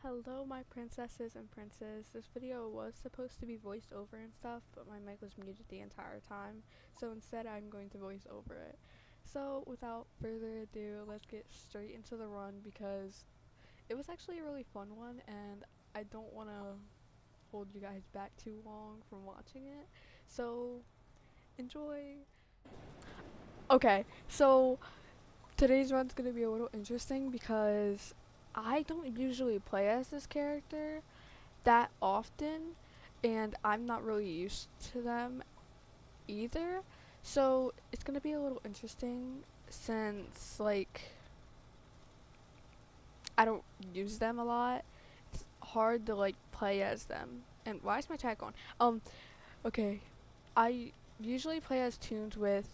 Hello, my princesses and princes. This video was supposed to be voiced over and stuff, but my mic was muted the entire time, so instead I'm going to voice over it. So, without further ado, let's get straight into the run because it was actually a really fun one, and I don't want to hold you guys back too long from watching it. So, enjoy! Okay, so today's run's gonna be a little interesting because I don't usually play as this character that often, and I'm not really used to them either. So it's gonna be a little interesting since I don't use them a lot. It's hard to play as them. And why is my chat going? Okay. I usually play as tunes with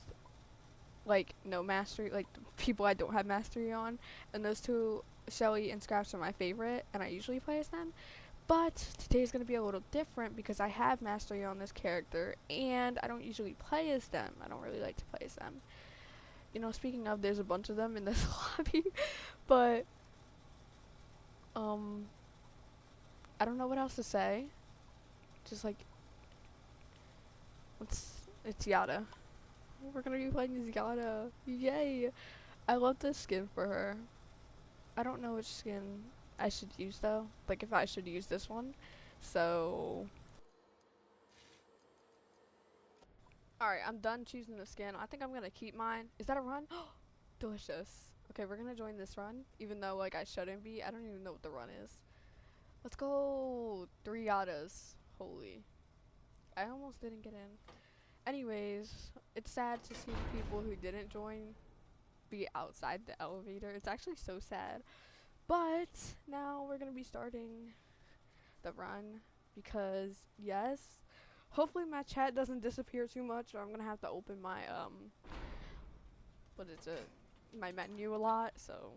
no mastery, like people I don't have mastery on, and those two, Shelly and Scraps, are my favorite, and I usually play as them. But today's going to be a little different because I have mastery on this character and I don't usually play as them. I don't really like to play as them. You know, speaking of, there's a bunch of them in this lobby, but um I don't know what else to say. Just it's Yatta. We're going to be playing as Yatta. Yay. I love this skin for her. I don't know which skin I should use though. Like if I should use this one. So alright, I'm done choosing the skin. I think I'm gonna keep mine. Is that a run? Delicious. Okay, we're gonna join this run, even though I shouldn't be. I don't even know what the run is. Let's go. 3 Yattas. Holy. I almost didn't get in. Anyways, it's sad to see people who didn't join be outside the elevator. It's actually so sad. But now we're gonna be starting the run because yes, hopefully my chat doesn't disappear too much, or I'm gonna have to open my what is it, my menu a lot. So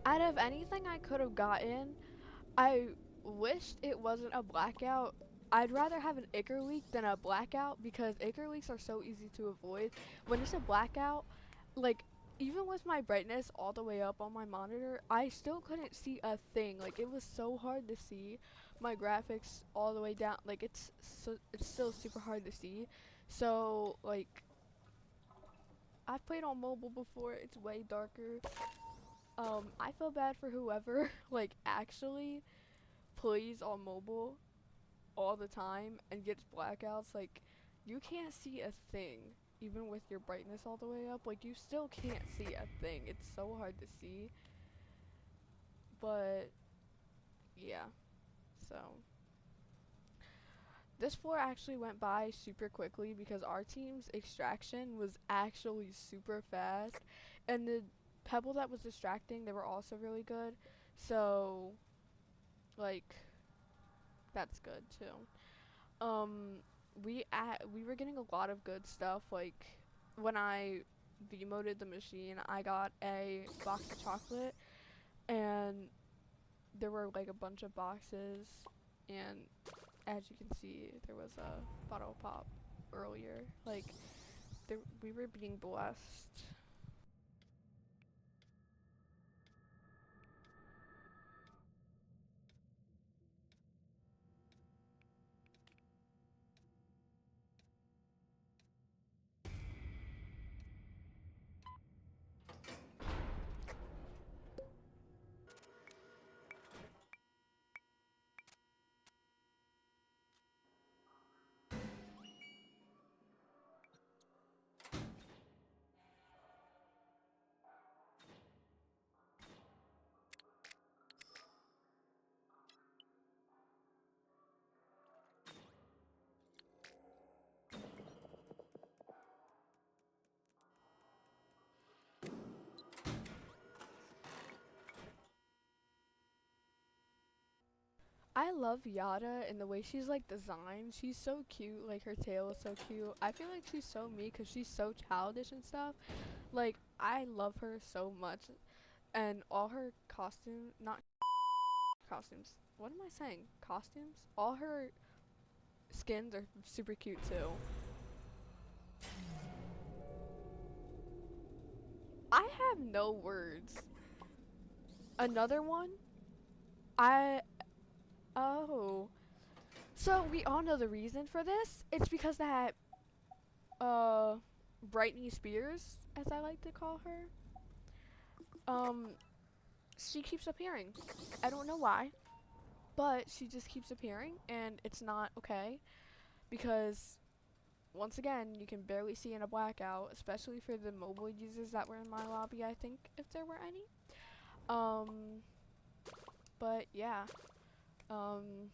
out of anything I could have gotten, I wished it wasn't a blackout. I'd rather have an Ichor leak than a blackout because Ichor leaks are so easy to avoid. When it's a blackout, like even with my brightness all the way up on my monitor, I still couldn't see a thing. Like it was so hard to see. My graphics all the way down, like it's still super hard to see. So I've played on mobile before. It's way darker. I feel bad for whoever actually plays on mobile all the time and gets blackouts. Like you can't see a thing even with your brightness all the way up. Like you still can't see a thing. It's so hard to see. But yeah. So this floor actually went by super quickly because our team's extraction was actually super fast, and the pebble that was distracting, they were also really good. So like that's good too. We were getting a lot of good stuff. Like when I V-moded the machine, I got a box of chocolate, and there were like a bunch of boxes, and as you can see, there was a bottle pop earlier. We were being blessed. I love Yatta and the way she's like designed. She's so cute. Like her tail is so cute. I feel like she's so me because she's so childish and stuff. Like I love her so much, and all her costume, not costumes. What am I saying? Costumes. All her skins are super cute too. I have no words. Another one? I oh. So we all know the reason for this. It's because that uh Britney Spears, as I like to call her, um, she keeps appearing. I don't know why, but she just keeps appearing, and it's not okay because once again, you can barely see in a blackout, especially for the mobile users that were in my lobby. I think if there were any. Um, but yeah. Um,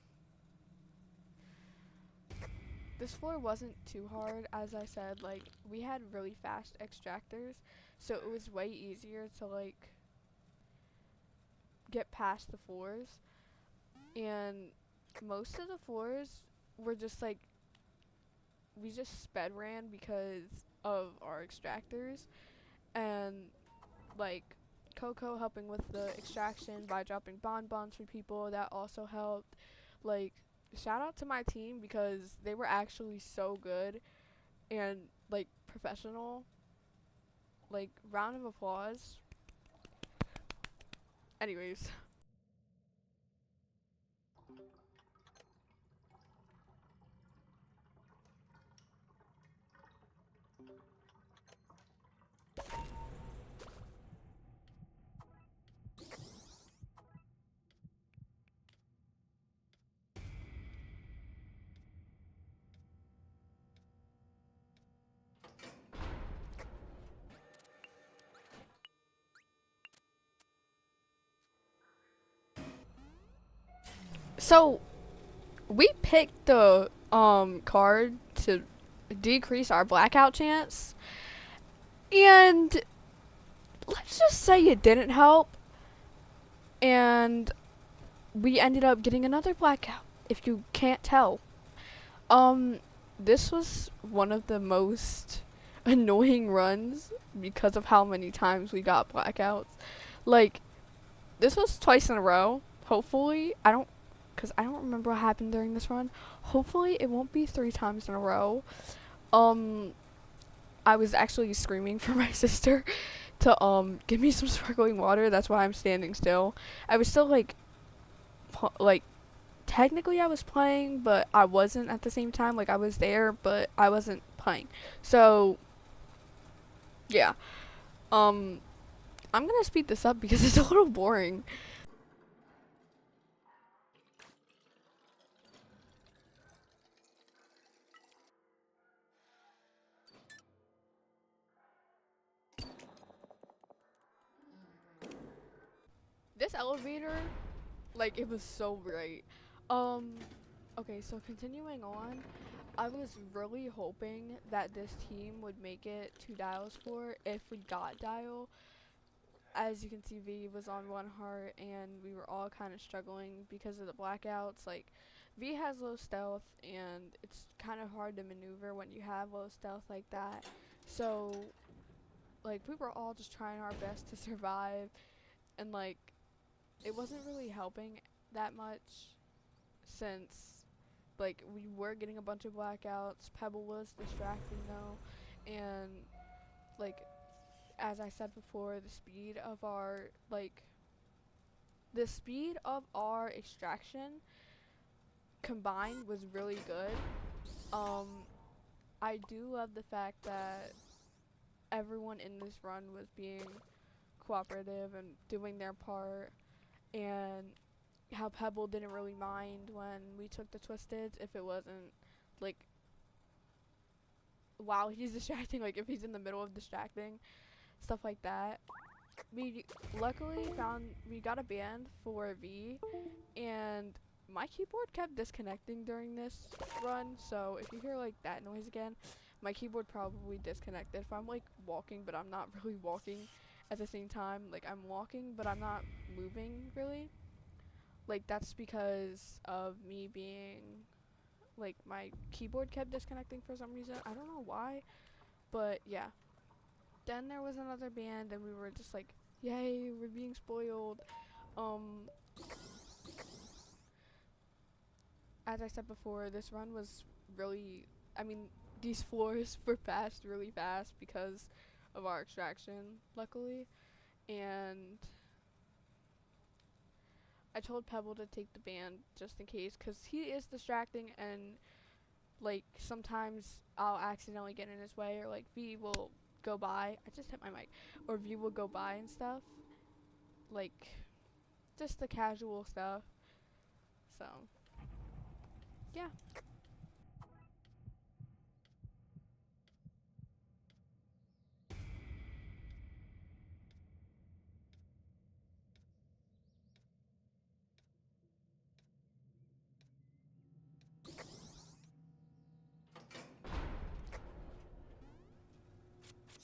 this floor wasn't too hard, as I said. Like we had really fast extractors, so it was way easier to like get past the floors. And most of the floors were just like we just sped ran because of our extractors, and like Coco helping with the extraction by dropping bonbons for people, that also helped. Like shout out to my team because they were actually so good and like professional. Like round of applause. Anyways, so we picked the card to decrease our blackout chance, and let's just say it didn't help, and we ended up getting another blackout. If you can't tell, um, this was one of the most annoying runs because of how many times we got blackouts. Like this was twice in a row. Hopefully, because I don't remember what happened during this run. Hopefully, it won't be 3 times in a row. Um, I was actually screaming for my sister to give me some sparkling water. That's why I'm standing still. I was still like technically I was playing, but I wasn't at the same time. Like I was there, but I wasn't playing. So yeah, um, I'm gonna speed this up because it's a little boring. This elevator, like it was so great. Um, okay, so continuing on, I was really hoping that this team would make it to Dyle's floor if we got Dyle. As you can see, V was on 1 heart, and we were all kind of struggling because of the blackouts. Like, V has low stealth, and it's kind of hard to maneuver when you have low stealth like that. So, like, we were all just trying our best to survive, and like, it wasn't really helping that much since like we were getting a bunch of blackouts. Pebble was distracting though, and like as I said before, the speed of our extraction combined was really good. Um, I do love the fact that everyone in this run was being cooperative and doing their part, and how Pebble didn't really mind when we took the Twisteds if it wasn't like while he's distracting, like if he's in the middle of distracting, stuff like that. We luckily we got a band for V, and my keyboard kept disconnecting during this run, so if you hear like that noise again, my keyboard probably disconnected. If I'm like walking but I'm not really walking at the same time, like I'm walking but I'm not moving really. like that's because of me being like my keyboard kept disconnecting for some reason. I don't know why, but yeah. Then there was another band and we were just like, yay, we're being spoiled. Um as I said before, this run was really, I mean, these floors were passed really fast because of our extraction, luckily. And I told Pebble to take the band just in case, because he is distracting and, like, sometimes I'll accidentally get in his way, or, like, V will go by. I just hit my mic. Or V will go by and stuff. Like, just the casual stuff. So, yeah.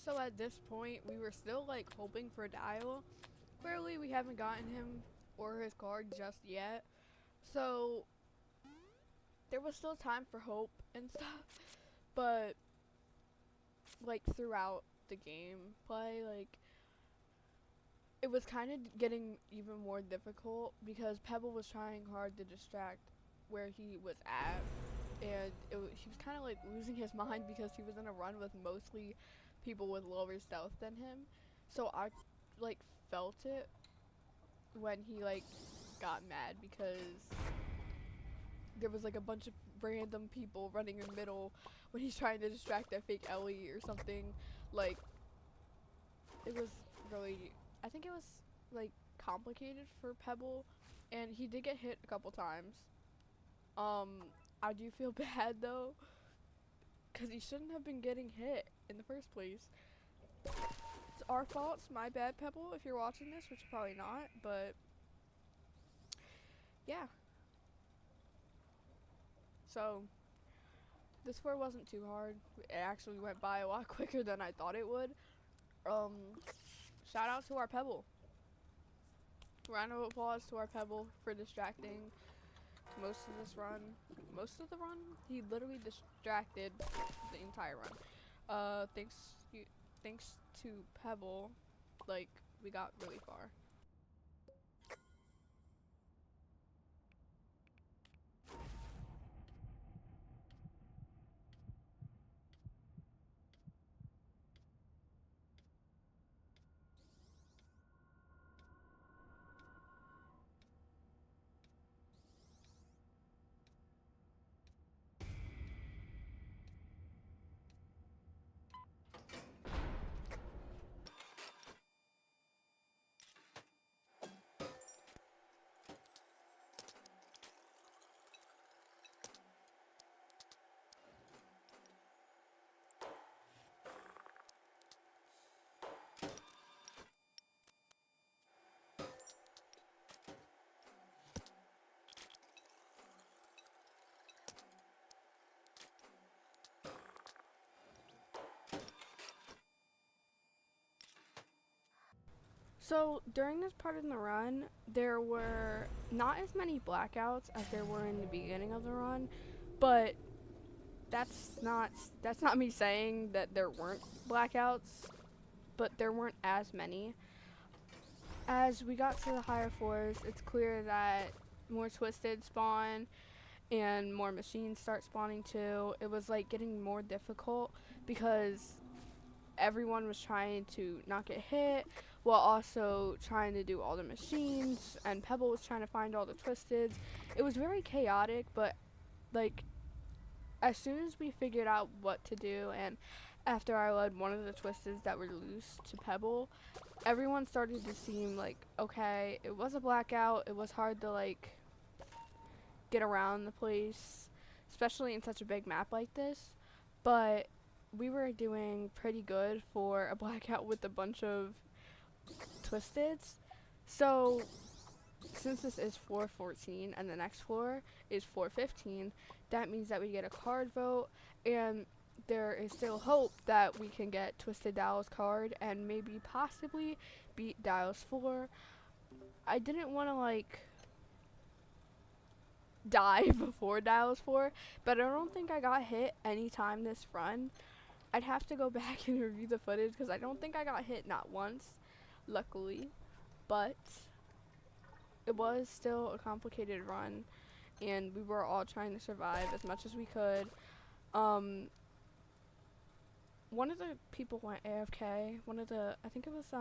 So at this point, we were still, like, hoping for Dyle. Clearly, we haven't gotten him or his card just yet. So, there was still time for hope and stuff. But, like, throughout the gameplay, like, it was kind of getting even more difficult because Pebble was trying hard to distract where he was at. And he was kind of, like, losing his mind because he was in a run with mostly people with lower stealth than him. So I, like, felt it when he, like, got mad because there was, like, a bunch of random people running in the middle when he's trying to distract that fake Ellie or something. Like, it was really, I think it was, like, complicated for Pebble, and he did get hit a couple times. I do feel bad though, because he shouldn't have been getting hit in the first place. It's our fault. It's my bad, Pebble, if you're watching this, which you're probably not, but yeah. So, this floor wasn't too hard. It actually went by a lot quicker than I thought it would. Um, Shout out to our Pebble. Round of applause to our Pebble for distracting most of this run. Most of the run? He literally distracted the entire run. Thanks to Pebble, like, we got really far. So during this part in the run, there were not as many blackouts as there were in the beginning of the run, but that's not me saying that there weren't blackouts, but there weren't as many. As we got to the higher floors, it's clear that more twisted spawn and more machines start spawning too. It was like getting more difficult because everyone was trying to not get hit while also trying to do all the machines, and Pebble was trying to find all the twisteds. It was very chaotic, but like as soon as we figured out what to do, and after I led one of the twisteds that were loose to Pebble, everyone started to seem like okay. It was a blackout. It was hard to like get around the place, especially in such a big map like this, but we were doing pretty good for a blackout with a bunch of twisteds. So since this is floor 14 and the next floor is floor 15, that means that we get a card vote, and there is still hope that we can get Twisted Dyle's card and maybe possibly beat Dyle's floor. I didn't want to like die before Dyle's 4, but I don't think I got hit anytime this run. I'd have to go back and review the footage because I don't think I got hit not once, luckily, but it was still a complicated run and we were all trying to survive as much as we could. One of the people went AFK. I think it was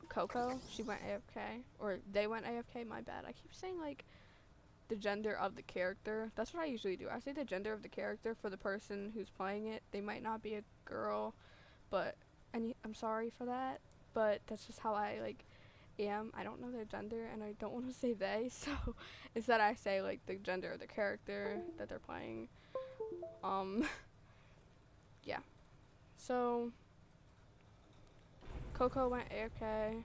Coco. She went AFK, or they went AFK. My bad. I keep saying like the gender of the character. That's what I usually do. I say the gender of the character for the person who's playing it. They might not be a girl, but I'm sorry for that. But that's just how I like am. I don't know their gender, and I don't want to say they. So instead, I say like the gender of the character that they're playing. Yeah. So Coco went AFK.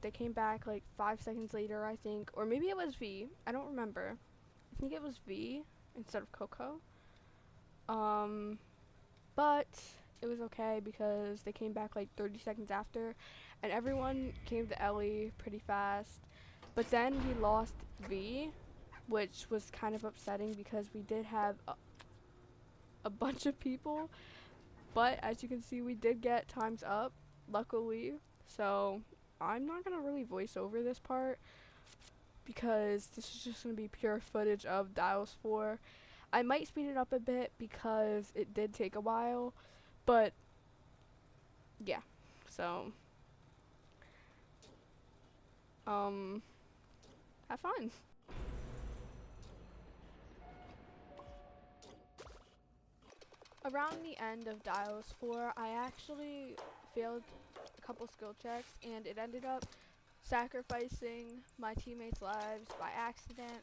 They came back like 5 seconds later, I think, or maybe it was V. I don't remember. I think it was V instead of Coco. But it was okay because they came back like 30 seconds after, and everyone came to Ellie pretty fast. But then we lost V, which was kind of upsetting because we did have a bunch of people. But as you can see, we did get times up, luckily. So I'm not going to really voice over this part because this is just going to be pure footage of Dyle's 4. I might speed it up a bit because it did take a while, but yeah. So have fun. Around the end of Dyle's 4, I actually failed a couple skill checks, and it ended up sacrificing my teammates' lives by accident.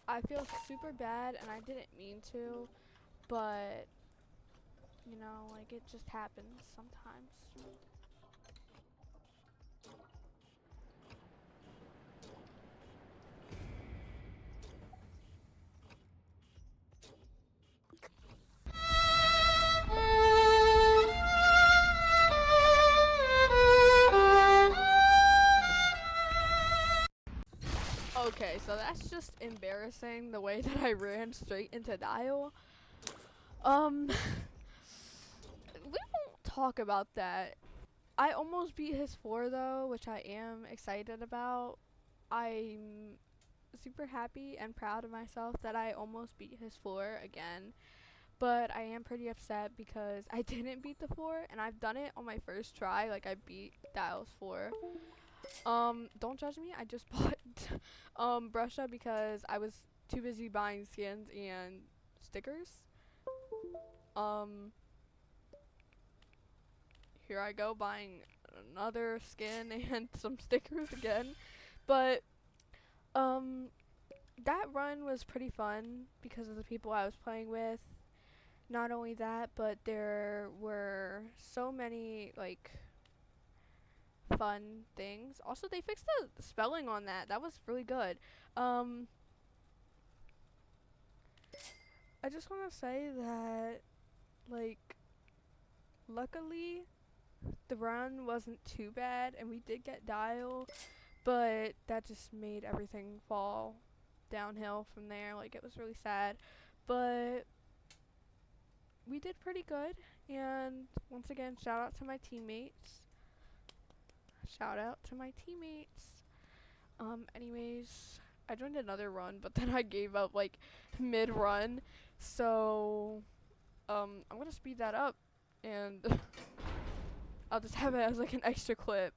I feel super bad, and I didn't mean to, but, you know, like, it just happens sometimes. Okay, so that's just embarrassing, the way that I ran straight into Dyle. We won't talk about that. I almost beat his 4 though, which I am excited about. I'm super happy and proud of myself that I almost beat his 4 again. But I am pretty upset because I didn't beat the 4, and I've done it on my first try. Like, I beat Dyle's 4. Don't judge me. I just bought Brusha because I was too busy buying skins and stickers. Here I go buying another skin and some stickers again. But that run was pretty fun because of the people I was playing with. Not only that, but there were so many like fun things. Also, they fixed the spelling on that. That was really good. I just want to say that, like, luckily, the run wasn't too bad, and we did get Dyle, but that just made everything fall downhill from there. Like, it was really sad, but we did pretty good. And once again, shout out to my teammates. Anyways, I joined another run, but then I gave up like mid-run, so I'm gonna speed that up, and I'll just have it as like an extra clip.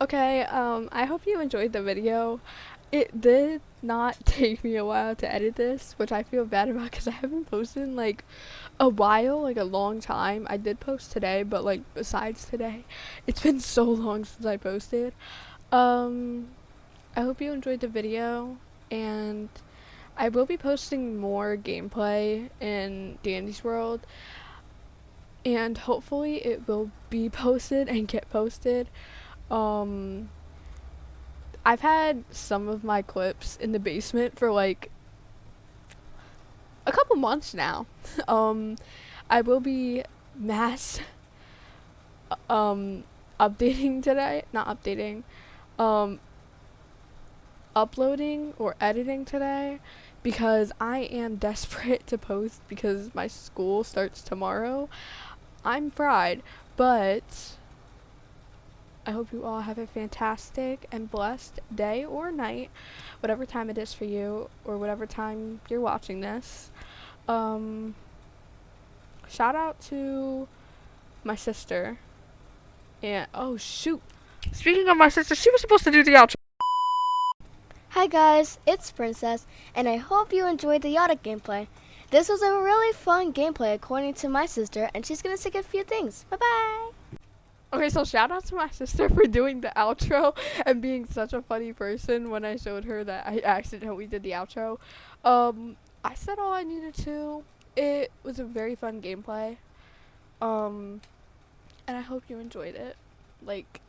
Okay, I hope you enjoyed the video. It did not take me a while to edit this, which I feel bad about because I haven't posted in like a while, like a long time. I did post today, but like besides today, it's been so long since I posted. Um, I hope you enjoyed the video, and I will be posting more gameplay in Dandy's World, and hopefully it will be posted and get posted. Um, I've had some of my clips in the basement for like a couple months now. um, I will be mass updating today, not updating, um, uploading or editing today because I am desperate to post because my school starts tomorrow. I'm fried, but I hope you all have a fantastic and blessed day or night, whatever time it is for you, or whatever time you're watching this. Um, Shout out to my sister. And, oh shoot. Speaking of my sister, she was supposed to do the outro. Hi guys, it's Princess, and I hope you enjoyed the Yatta gameplay. This was a really fun gameplay according to my sister, and she's gonna say a few things. Bye-bye! Okay, so shout out to my sister for doing the outro and being such a funny person when I showed her that I accidentally did the outro. I said all I needed to. It was a very fun gameplay. And I hope you enjoyed it. Like,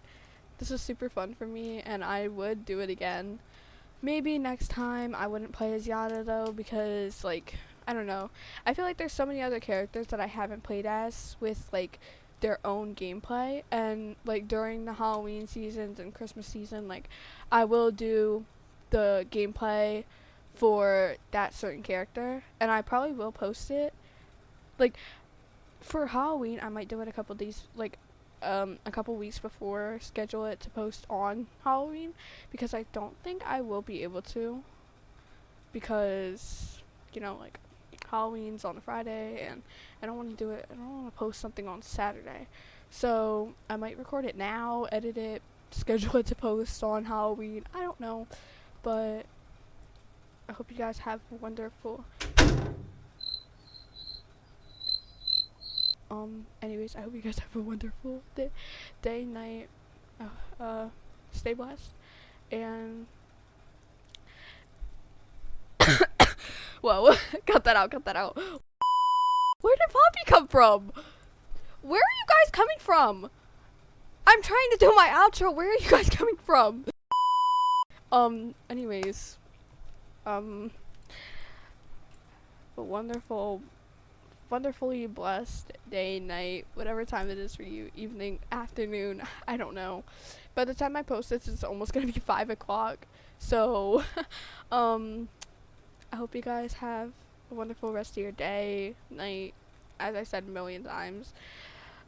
this was super fun for me, and I would do it again. Maybe next time I wouldn't play as Yatta though, because like, I don't know. I feel like there's so many other characters that I haven't played as with like their own gameplay, and like during the Halloween seasons and Christmas season, like I will do the gameplay for that certain character, and I probably will post it. Like for Halloween, I might do it a couple days, like a couple weeks before, schedule it to post on Halloween, because I don't think I will be able to, because like Halloween's on a Friday, and I don't want to do it. I don't want to post something on Saturday, so I might record it now, edit it, schedule it to post on Halloween. I don't know, but I hope you guys have a wonderful. Anyways, I hope you guys have a wonderful day, night. Stay blessed. And whoa, cut that out. Where did Poppy come from? Where are you guys coming from? I'm trying to do my outro. Where are you guys coming from? Anyways, a wonderfully blessed day, night, whatever time it is for you, evening, afternoon, I don't know. By the time I post this, it's almost gonna be 5 o'clock. So, I hope you guys have a wonderful rest of your day, night, as I said a million times.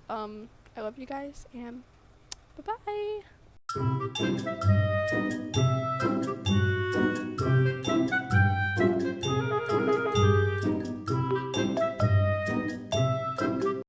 I love you guys, and bye-bye.